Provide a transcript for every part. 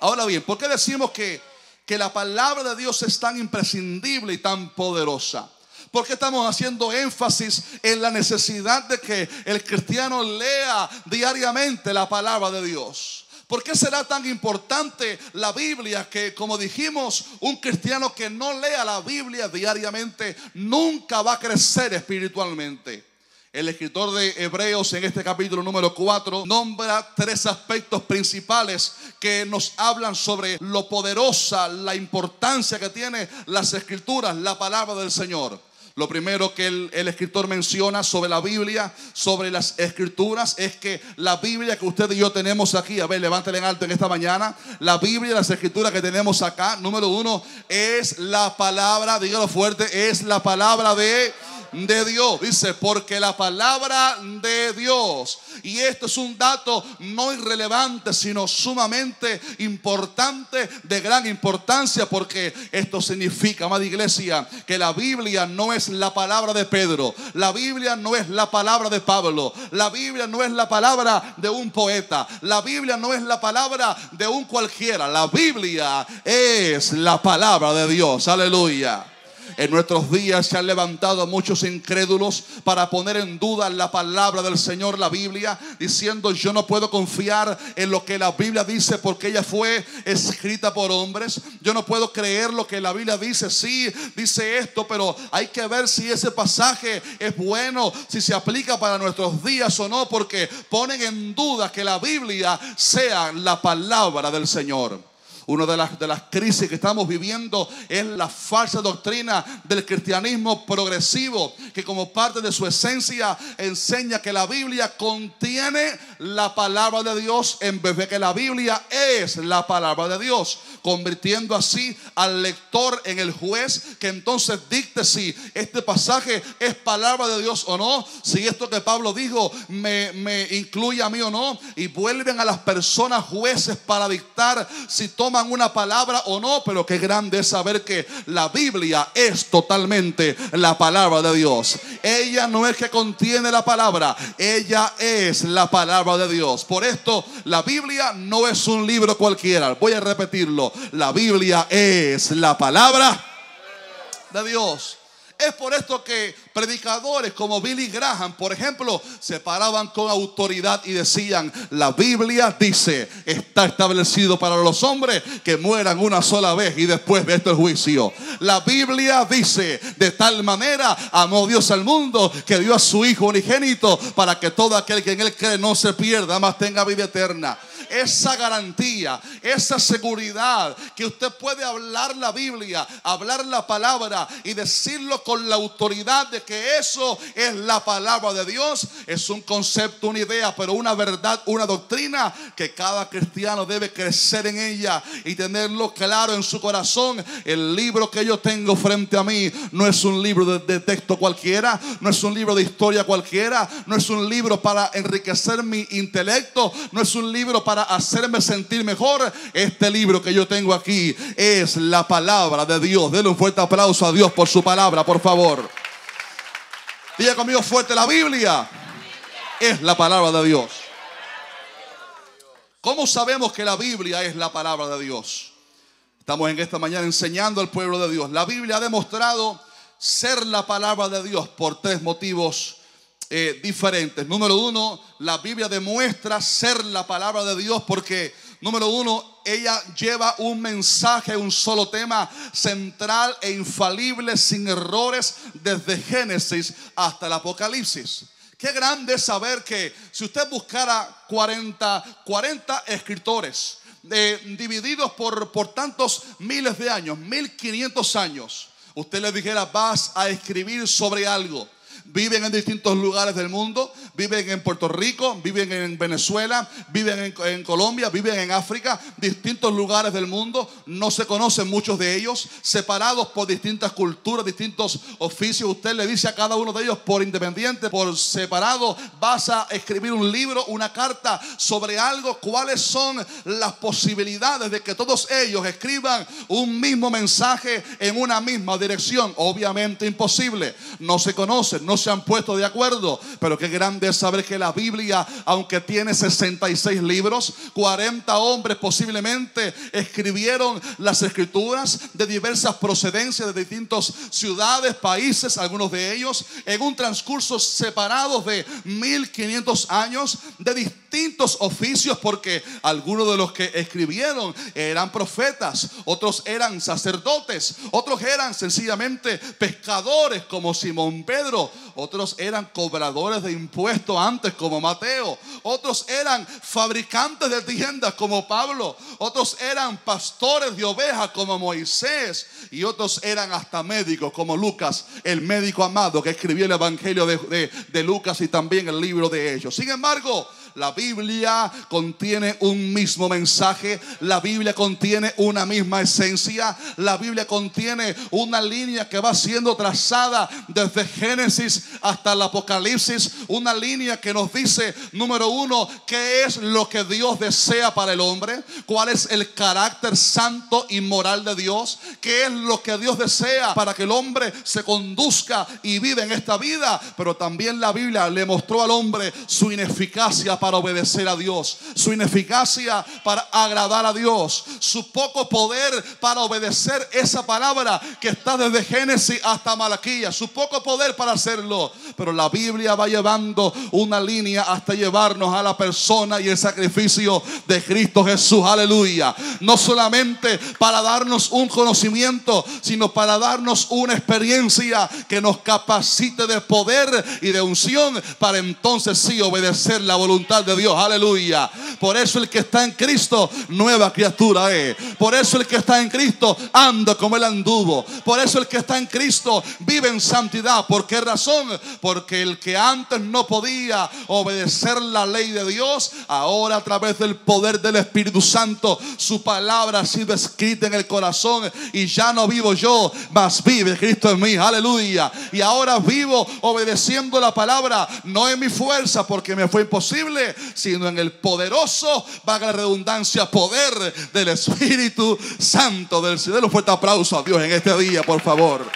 Ahora bien, ¿por qué decimos que la palabra de Dios es tan imprescindible y tan poderosa? ¿Por qué estamos haciendo énfasis en la necesidad de que el cristiano lea diariamente la palabra de Dios? ¿Por qué será tan importante la Biblia que, como dijimos, un cristiano que no lea la Biblia diariamente nunca va a crecer espiritualmente? El escritor de Hebreos en este capítulo número 4 nombra 3 aspectos principales que nos hablan sobre lo poderosa, la importancia que tiene las escrituras, la palabra del Señor. Lo primero que el escritor menciona sobre la Biblia, sobre las escrituras, es que la Biblia que usted y yo tenemos aquí, a ver, levántela en alto en esta mañana, la Biblia, las escrituras que tenemos acá, número 1, es la palabra, dígalo fuerte, es la palabra de Dios. Dice, porque la palabra de Dios, y esto es un dato no irrelevante, sino sumamente importante, de gran importancia, porque esto significa, amada iglesia, que la Biblia no es la palabra de Pedro, la Biblia no es la palabra de Pablo, la Biblia no es la palabra de un poeta, la Biblia no es la palabra de un cualquiera, la Biblia es la palabra de Dios. Aleluya. En nuestros días se han levantado muchos incrédulos para poner en duda la palabra del Señor, la Biblia, diciendo: yo no puedo confiar en lo que la Biblia dice porque ella fue escrita por hombres. Yo no puedo creer lo que la Biblia dice. Sí, dice esto, pero hay que ver si ese pasaje es bueno, si se aplica para nuestros días o no, porque ponen en duda que la Biblia sea la palabra del Señor. Una de las crisis que estamos viviendo es la falsa doctrina del cristianismo progresivo, que como parte de su esencia enseña que la Biblia contiene la palabra de Dios en vez de que la Biblia es la palabra de Dios, convirtiendo así al lector en el juez que entonces dicte si este pasaje es palabra de Dios o no, si esto que Pablo dijo me incluye a mí o no, y vuelven a las personas jueces para dictar si toman una palabra o no. Pero qué grande es saber que la Biblia es totalmente la palabra de Dios. Ella no es que contiene la palabra, ella es la palabra de Dios. Por esto la Biblia no es un libro cualquiera. Voy a repetirlo: la Biblia es la palabra de Dios. Es por esto que predicadores como Billy Graham, por ejemplo, se paraban con autoridad y decían: la Biblia dice, está establecido para los hombres que mueran una sola vez y después de esto el juicio. La Biblia dice: de tal manera amó Dios al mundo que dio a su Hijo unigénito para que todo aquel que en él cree no se pierda, mas tenga vida eterna. Esa garantía, esa seguridad que usted puede hablar la Biblia, hablar la palabra y decirlo con la autoridad de que eso es la palabra de Dios, es un concepto, una idea, pero una verdad, una doctrina que cada cristiano debe crecer en ella y tenerlo claro en su corazón. El libro que yo tengo frente a mí no es un libro de texto cualquiera, no es un libro de historia cualquiera, no es un libro para enriquecer mi intelecto, no es un libro para hacerme sentir mejor. Este libro que yo tengo aquí es la palabra de Dios. Denle un fuerte aplauso a Dios por su palabra, por favor. Diga conmigo fuerte: la Biblia es la palabra de Dios. ¿Cómo sabemos que la Biblia es la palabra de Dios? Estamos en esta mañana enseñando al pueblo de Dios. La Biblia ha demostrado ser la palabra de Dios por 3 motivos diferentes. Número 1, la Biblia demuestra ser la palabra de Dios porque, número 1, ella lleva un mensaje, un solo tema central e infalible, sin errores, desde Génesis hasta el Apocalipsis. Qué grande es saber que si usted buscara 40 escritores divididos por tantos miles de años, 1500 años, usted le dijera: vas a escribir sobre algo. Viven en distintos lugares del mundo, viven en Puerto Rico, viven en Venezuela, viven en Colombia, viven en África, distintos lugares del mundo. No se conocen muchos de ellos, separados por distintas culturas, distintos oficios. Usted le dice a cada uno de ellos por independiente, por separado: vas a escribir un libro, una carta sobre algo. ¿Cuáles son las posibilidades de que todos ellos escriban un mismo mensaje en una misma dirección? Obviamente imposible. No se conocen, no se han puesto de acuerdo. Pero qué grande es saber que la Biblia, aunque tiene 66 libros, 40 hombres posiblemente escribieron las escrituras de diversas procedencias, de distintas ciudades, países, algunos de ellos en un transcurso separado de 1500 años, de distintos oficios, porque algunos de los que escribieron eran profetas, otros eran sacerdotes, otros eran sencillamente pescadores como Simón Pedro, otros eran cobradores de impuestos antes como Mateo, otros eran fabricantes de tiendas como Pablo, otros eran pastores de ovejas como Moisés, y otros eran hasta médicos como Lucas, el médico amado que escribió el evangelio de Lucas y también el libro de Hechos. Sin embargo, la Biblia contiene un mismo mensaje. La Biblia contiene una misma esencia. La Biblia contiene una línea que va siendo trazada desde Génesis hasta el Apocalipsis. Una línea que nos dice, número uno, qué es lo que Dios desea para el hombre, cuál es el carácter santo y moral de Dios, qué es lo que Dios desea para que el hombre se conduzca y viva en esta vida. Pero también la Biblia le mostró al hombre su ineficacia para obedecer a Dios, su ineficacia para agradar a Dios, su poco poder para obedecer esa palabra que está desde Génesis hasta Malaquías, su poco poder para hacerlo. Pero la Biblia va llevando una línea hasta llevarnos a la persona y el sacrificio de Cristo Jesús, aleluya. No solamente para darnos un conocimiento, sino para darnos una experiencia que nos capacite de poder y de unción para entonces sí obedecer la voluntad de Dios, aleluya. Por eso el que está en Cristo, nueva criatura es. Por eso el que está en Cristo anda como él anduvo. Por eso el que está en Cristo vive en santidad. ¿Por qué razón? Porque el que antes no podía obedecer la ley de Dios, ahora a través del poder del Espíritu Santo, su palabra ha sido escrita en el corazón, y ya no vivo yo, mas vive Cristo en mí, aleluya. Y ahora vivo obedeciendo la palabra, no en mi fuerza, porque me fue imposible, sino en el poderoso, valga la redundancia, poder del Espíritu Santo del cielo. Un fuerte aplauso a Dios en este día, por favor.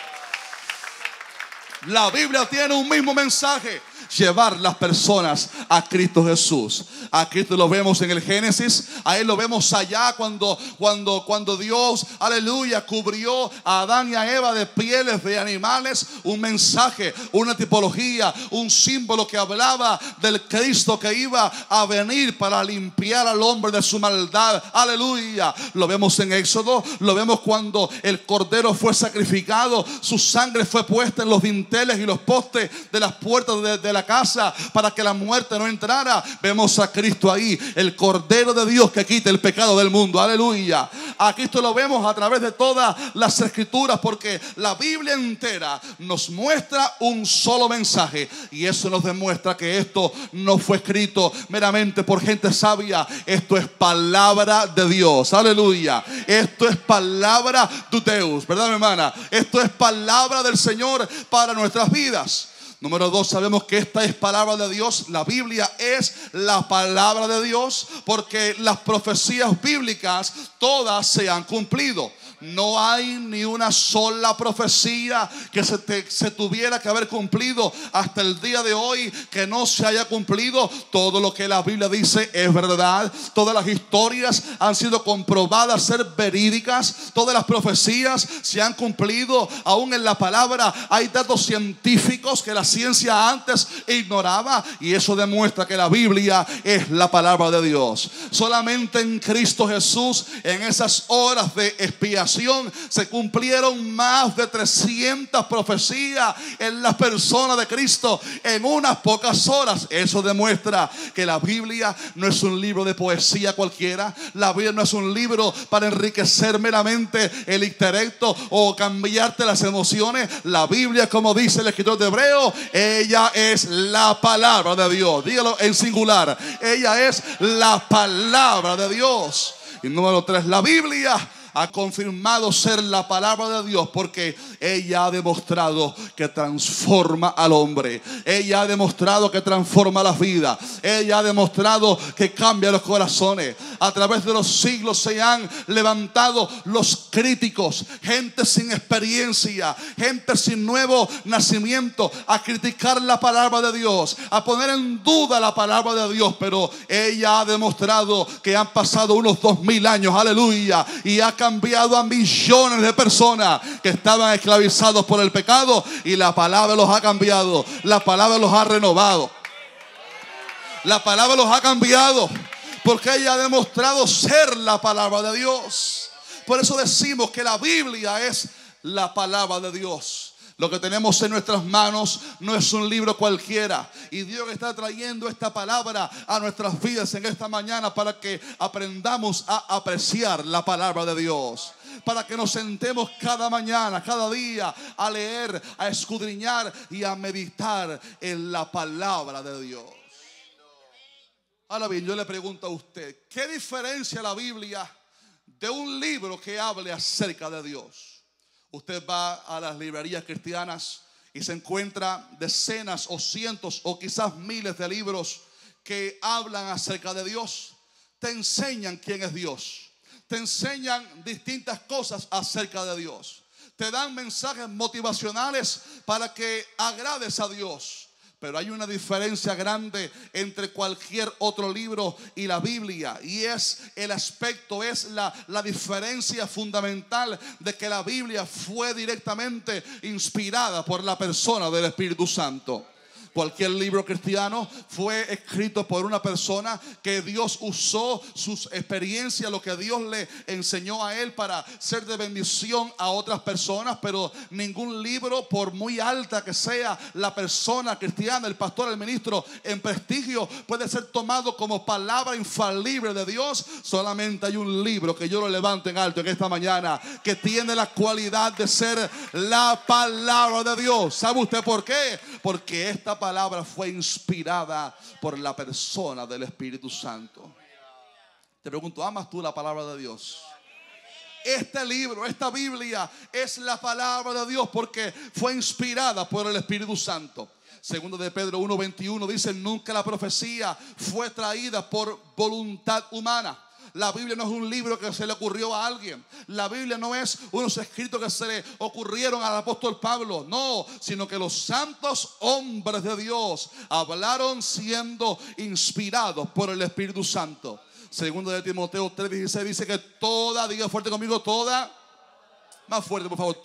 La Biblia tiene un mismo mensaje: llevar las personas a Cristo Jesús. A Cristo lo vemos en el Génesis, a Él lo vemos allá cuando Dios, aleluya, cubrió a Adán y a Eva de pieles de animales. Un mensaje, una tipología, un símbolo que hablaba del Cristo que iba a venir para limpiar al hombre de su maldad, aleluya. Lo vemos en Éxodo, lo vemos cuando el cordero fue sacrificado, su sangre fue puesta en los dinteles y los postes de las puertas de la casa para que la muerte no entrara. Vemos a Cristo ahí, el Cordero de Dios que quita el pecado del mundo, aleluya. A Cristo lo vemos a través de todas las escrituras, porque la Biblia entera nos muestra un solo mensaje, y eso nos demuestra que esto no fue escrito meramente por gente sabia. Esto es palabra de Dios, aleluya. Esto es palabra de Deus, ¿verdad, mi hermana? Esto es palabra del Señor para nuestras vidas. Número 2, sabemos que esta es palabra de Dios. La Biblia es la palabra de Dios, porque las profecías bíblicas todas se han cumplido. No hay ni una sola profecía que se tuviera que haber cumplido hasta el día de hoy que no se haya cumplido. Todo lo que la Biblia dice es verdad. Todas las historias han sido comprobadas ser verídicas. Todas las profecías se han cumplido. Aún en la palabra hay datos científicos que la ciencia antes ignoraba, y eso demuestra que la Biblia es la palabra de Dios. Solamente en Cristo Jesús, en esas horas de expiación, se cumplieron más de 300 profecías en la persona de Cristo en unas pocas horas. Eso demuestra que la Biblia no es un libro de poesía cualquiera. La Biblia no es un libro para enriquecer meramente el intelecto o cambiarte las emociones. La Biblia, como dice el escritor de Hebreo, ella es la palabra de Dios. Dígalo en singular: ella es la palabra de Dios. Y número 3, la Biblia ha confirmado ser la palabra de Dios, porque ella ha demostrado que transforma al hombre. Ella ha demostrado que transforma las vidas. Ella ha demostrado que cambia los corazones. A través de los siglos se han levantado los críticos, gente sin experiencia, gente sin nuevo nacimiento, a criticar la palabra de Dios, a poner en duda la palabra de Dios. Pero ella ha demostrado que han pasado unos 2000 años, aleluya, y ha cambiado a millones de personas que estaban esclavizados por el pecado, y la palabra los ha cambiado, la palabra los ha renovado, la palabra los ha cambiado, porque ella ha demostrado ser la palabra de Dios. Por eso decimos que la Biblia es la palabra de Dios. Lo que tenemos en nuestras manos no es un libro cualquiera. Y Dios está trayendo esta palabra a nuestras vidas en esta mañana para que aprendamos a apreciar la palabra de Dios. Para que nos sentemos cada mañana, cada día, a leer, a escudriñar y a meditar en la palabra de Dios. Ahora bien, yo le pregunto a usted, ¿qué diferencia la Biblia de un libro que hable acerca de Dios? Usted va a las librerías cristianas y se encuentra decenas o cientos o quizás miles de libros que hablan acerca de Dios. Te enseñan quién es Dios. Te enseñan distintas cosas acerca de Dios. Te dan mensajes motivacionales para que agrades a Dios. Pero hay una diferencia grande entre cualquier otro libro y la Biblia. Y es el aspecto, es la diferencia fundamental de que la Biblia fue directamente inspirada por la persona del Espíritu Santo. Cualquier libro cristiano fue escrito por una persona que Dios usó sus experiencias, lo que Dios le enseñó a él para ser de bendición a otras personas. Pero ningún libro, por muy alta que sea la persona cristiana, el pastor, el ministro, en prestigio, puede ser tomado como palabra infalible de Dios. Solamente hay un libro que yo lo levanto en alto en esta mañana, que tiene la cualidad de ser la palabra de Dios. ¿Sabe usted por qué? Porque esta palabra fue inspirada por la persona del Espíritu Santo. Te pregunto, ¿amas tú la palabra de Dios? Este libro, esta Biblia es la palabra de Dios porque fue inspirada por el Espíritu Santo. Segundo de Pedro 1:21 dice: nunca la profecía fue traída por voluntad humana. La Biblia no es un libro que se le ocurrió a alguien. La Biblia no es unos escritos que se le ocurrieron al apóstol Pablo. No, sino que los santos hombres de Dios hablaron siendo inspirados por el Espíritu Santo. Segundo de Timoteo 3:16 dice que toda, diga fuerte conmigo, toda, más fuerte por favor,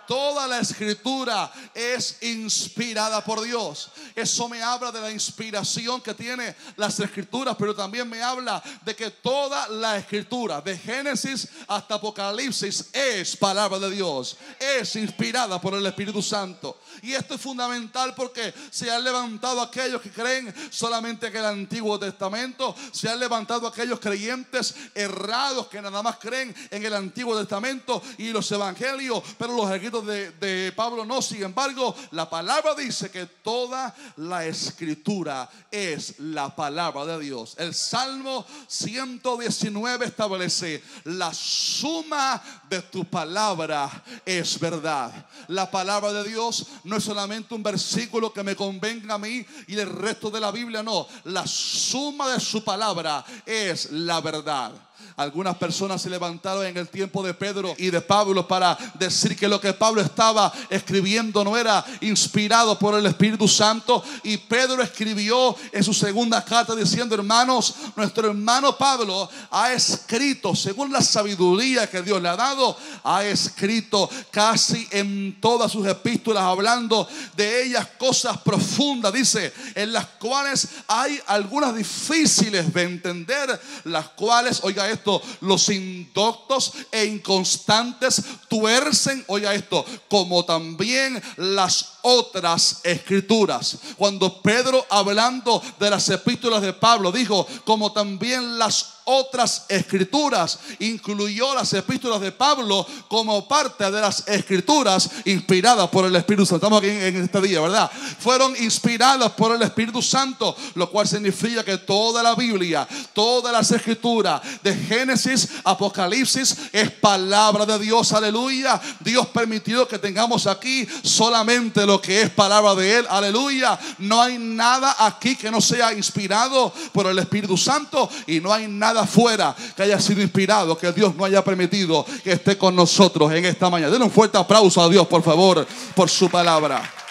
toda la escritura es inspirada por Dios. Eso me habla de la inspiración que tiene las escrituras, pero también me habla de que toda la escritura, de Génesis hasta Apocalipsis, es palabra de Dios, es inspirada por el Espíritu Santo. Y esto es fundamental porque se han levantado aquellos que creen solamente en el Antiguo Testamento. Se han levantado aquellos creyentes errados que nada más creen en el Antiguo Testamento y los evangelios, pero los escritos de Pablo no. Sin embargo, la palabra dice que toda la escritura es la palabra de Dios. El Salmo 119 establece: la suma de tu palabra es verdad. La palabra de Dios no es solamente un versículo que me convenga a mí y el resto de la Biblia, no. La suma de su palabra es la verdad. Algunas personas se levantaron en el tiempo de Pedro y de Pablo para decir que lo que Pablo estaba escribiendo no era inspirado por el Espíritu Santo. Y Pedro escribió en su segunda carta diciendo: hermanos, nuestro hermano Pablo ha escrito, según la sabiduría que Dios le ha dado, ha escrito casi en todas sus epístolas, hablando de ellas cosas profundas, dice, en las cuales hay algunas difíciles de entender, las cuales, oiga esto, los indoctos e inconstantes tuercen, oiga esto, como también las otras escrituras. Cuando Pedro, hablando de las epístolas de Pablo, dijo como también las otras escrituras. Incluyó las epístolas de Pablo como parte de las escrituras inspiradas por el Espíritu Santo. Estamos aquí en este día, ¿verdad? Fueron inspiradas por el Espíritu Santo, lo cual significa que toda la Biblia, todas las escrituras de Génesis, Apocalipsis, es palabra de Dios. Aleluya. Dios permitió que tengamos aquí solamente lo que es palabra de Él. Aleluya. No hay nada aquí que no sea inspirado por el Espíritu Santo, y no hay nada fuera que haya sido inspirado que Dios no haya permitido que esté con nosotros en esta mañana. Denle un fuerte aplauso a Dios, por favor, por su palabra.